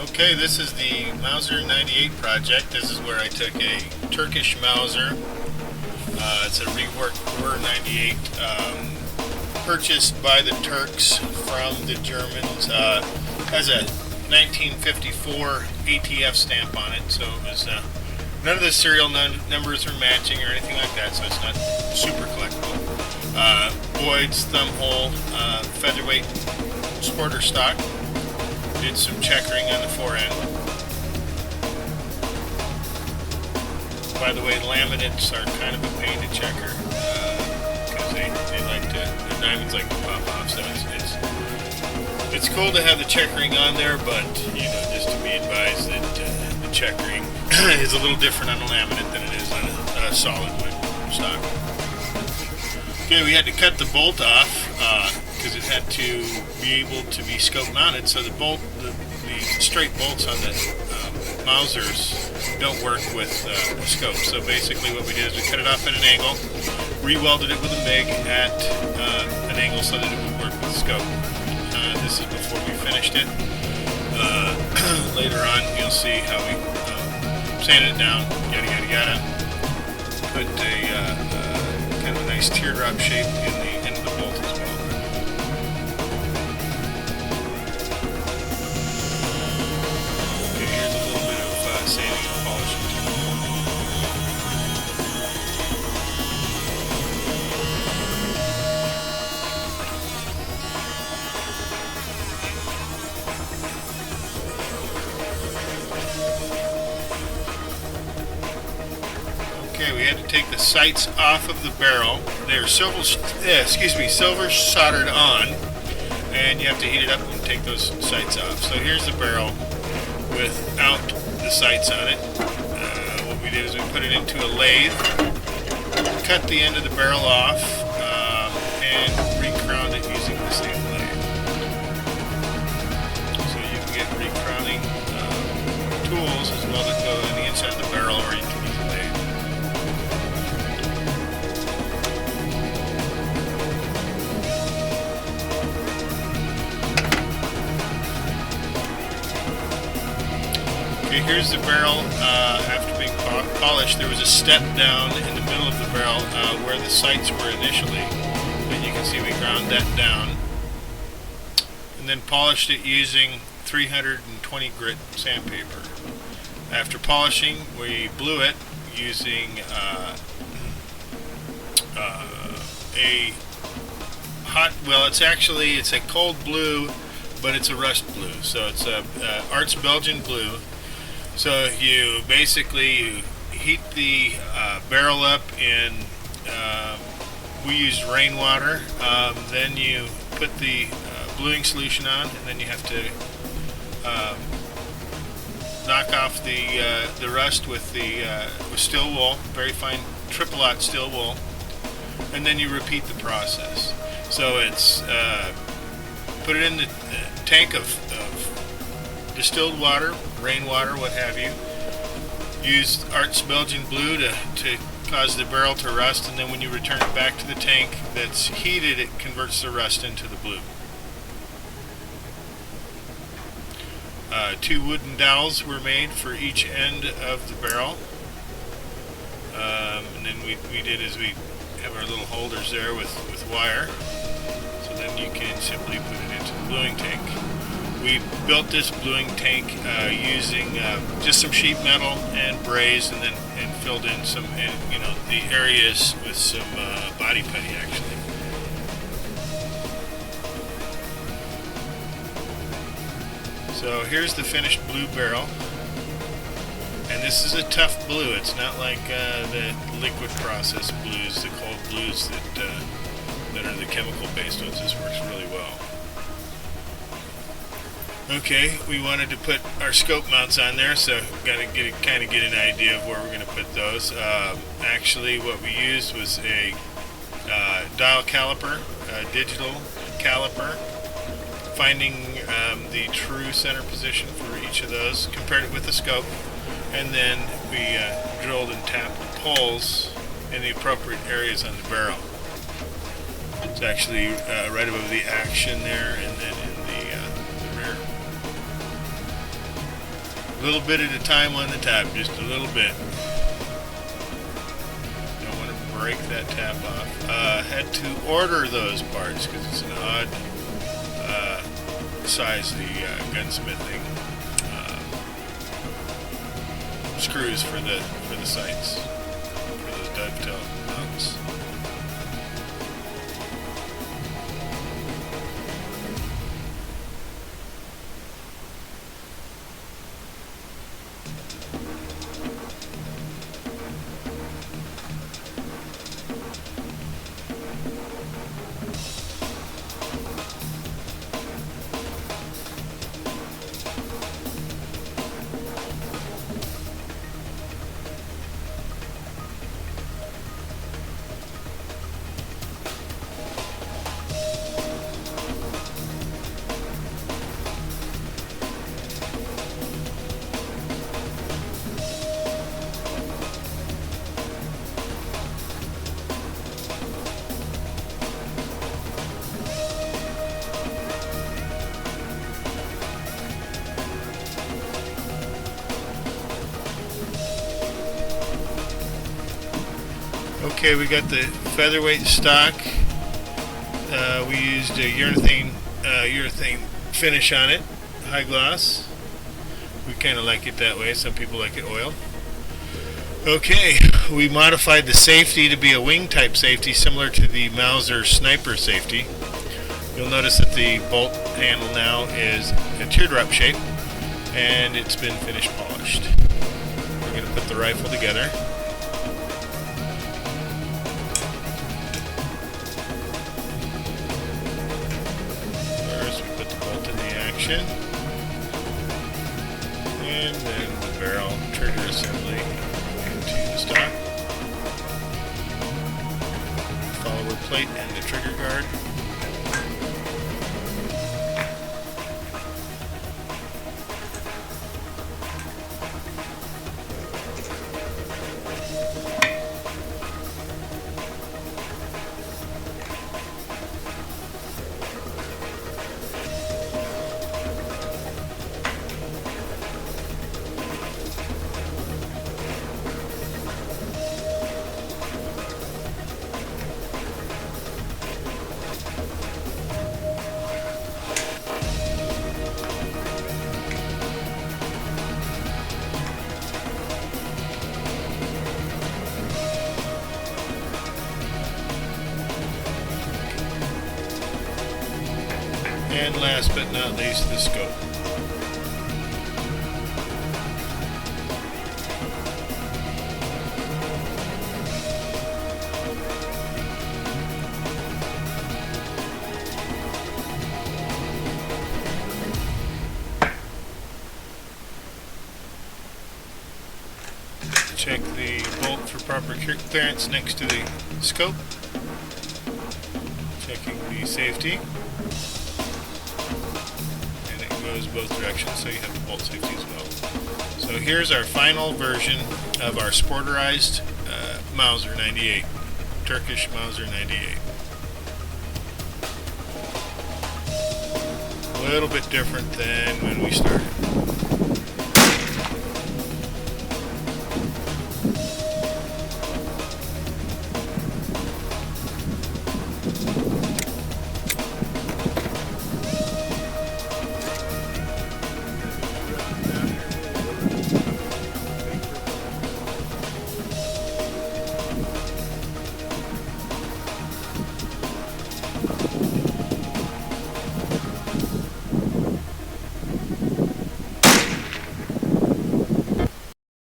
Okay, this is the Mauser 98 project. This is where I took a Turkish Mauser. It's a reworked Gewehr 98, purchased by the Turks from the Germans. Has a 1954 ATF stamp on it, so it was none of the serial numbers are matching or anything like that, so it's not super collectible. Boyd's thumb hole, featherweight sporter stock. Did some checkering on the forend. By the way, laminates are kind of a pain to checker because they like to, the diamonds like to pop off. So it's cool to have the checkering on there, but you know, just to be advised that the checkering is a little different on a laminate than it is on a solid wood stock. Okay, we had to cut the bolt off because it had to be able to be scope mounted. So the straight bolts on the Mausers don't work with the scope. So basically what we did is we cut it off at an angle, re-welded it with a MIG at an angle so that it would work with the scope. This is before we finished it. Later on you'll see how we sanded it down, yada yada yada. Put a kind of a nice teardrop shape in the end of the bolt as well. Okay, here's a little bit of sanding and polishing. Okay, we had to take the sights off of the barrel. They're silver soldered on, and you have to heat it up and take those sights off. So here's the barrel without the sights on it. What we did is we put it into a lathe, cut the end of the barrel off, and re-crowned it using the same lathe. So you can get re-crowning tools as well that go on the inside of the barrel or into the lathe. Okay, here's the barrel after being polished. There was a step down in the middle of the barrel where the sights were initially, and you can see we ground that down and then polished it using 320 grit sandpaper. After polishing, we blew it using a hot, well, it's a cold blue, but it's a rust blue, so it's a Arts Belgian blue. So you basically heat the barrel up in, we used rainwater, then you put the bluing solution on, and then you have to knock off the rust with steel wool, very fine triple-aught steel wool, and then you repeat the process. So it's put it in the tank of distilled water, rainwater, what have you. Use Arts Belgian blue to cause the barrel to rust, and then when you return it back to the tank that's heated, it converts the rust into the blue. 2 wooden dowels were made for each end of the barrel, and then we did is we have our little holders there with wire, so then you can simply put it into the bluing tank. We built this bluing tank using just some sheet metal and braze, and filled in some, the areas with some body putty actually. So here's the finished blue barrel, and this is a tough blue. It's not like the liquid process blues, the cold blues that are the chemical based ones. This works really well. Okay, we wanted to put our scope mounts on there, so got to get an idea of where we're going to put those. Actually, what we used was a dial caliper, a digital caliper, finding the true center position for each of those, compared it with the scope, and then we drilled and tapped the holes in the appropriate areas on the barrel. It's actually right above the action there, and then in the rear. A little bit at a time on the tab, just a little bit. Don't want to break that tab off. Had to order those parts because it's an odd size, the gunsmithing screws for the sights, for those dovetail mounts. Okay, we got the featherweight stock. We used a urethane finish on it, high gloss. We kind of like it that way. Some people like it oil. Okay, we modified the safety to be a wing type safety, similar to the Mauser sniper safety. You'll notice that the bolt handle now is a teardrop shape, and it's been finish polished. We're going to put the rifle together. And then the barrel trigger assembly into the stock. Follower plate and the trigger guard. And last but not least, the scope. Check the bolt for proper clearance next to the scope. Checking the safety. Goes both directions, so you have the bolt safety as well. So here's our final version of our sporterized Mauser 98, Turkish Mauser 98. A little bit different than when we started.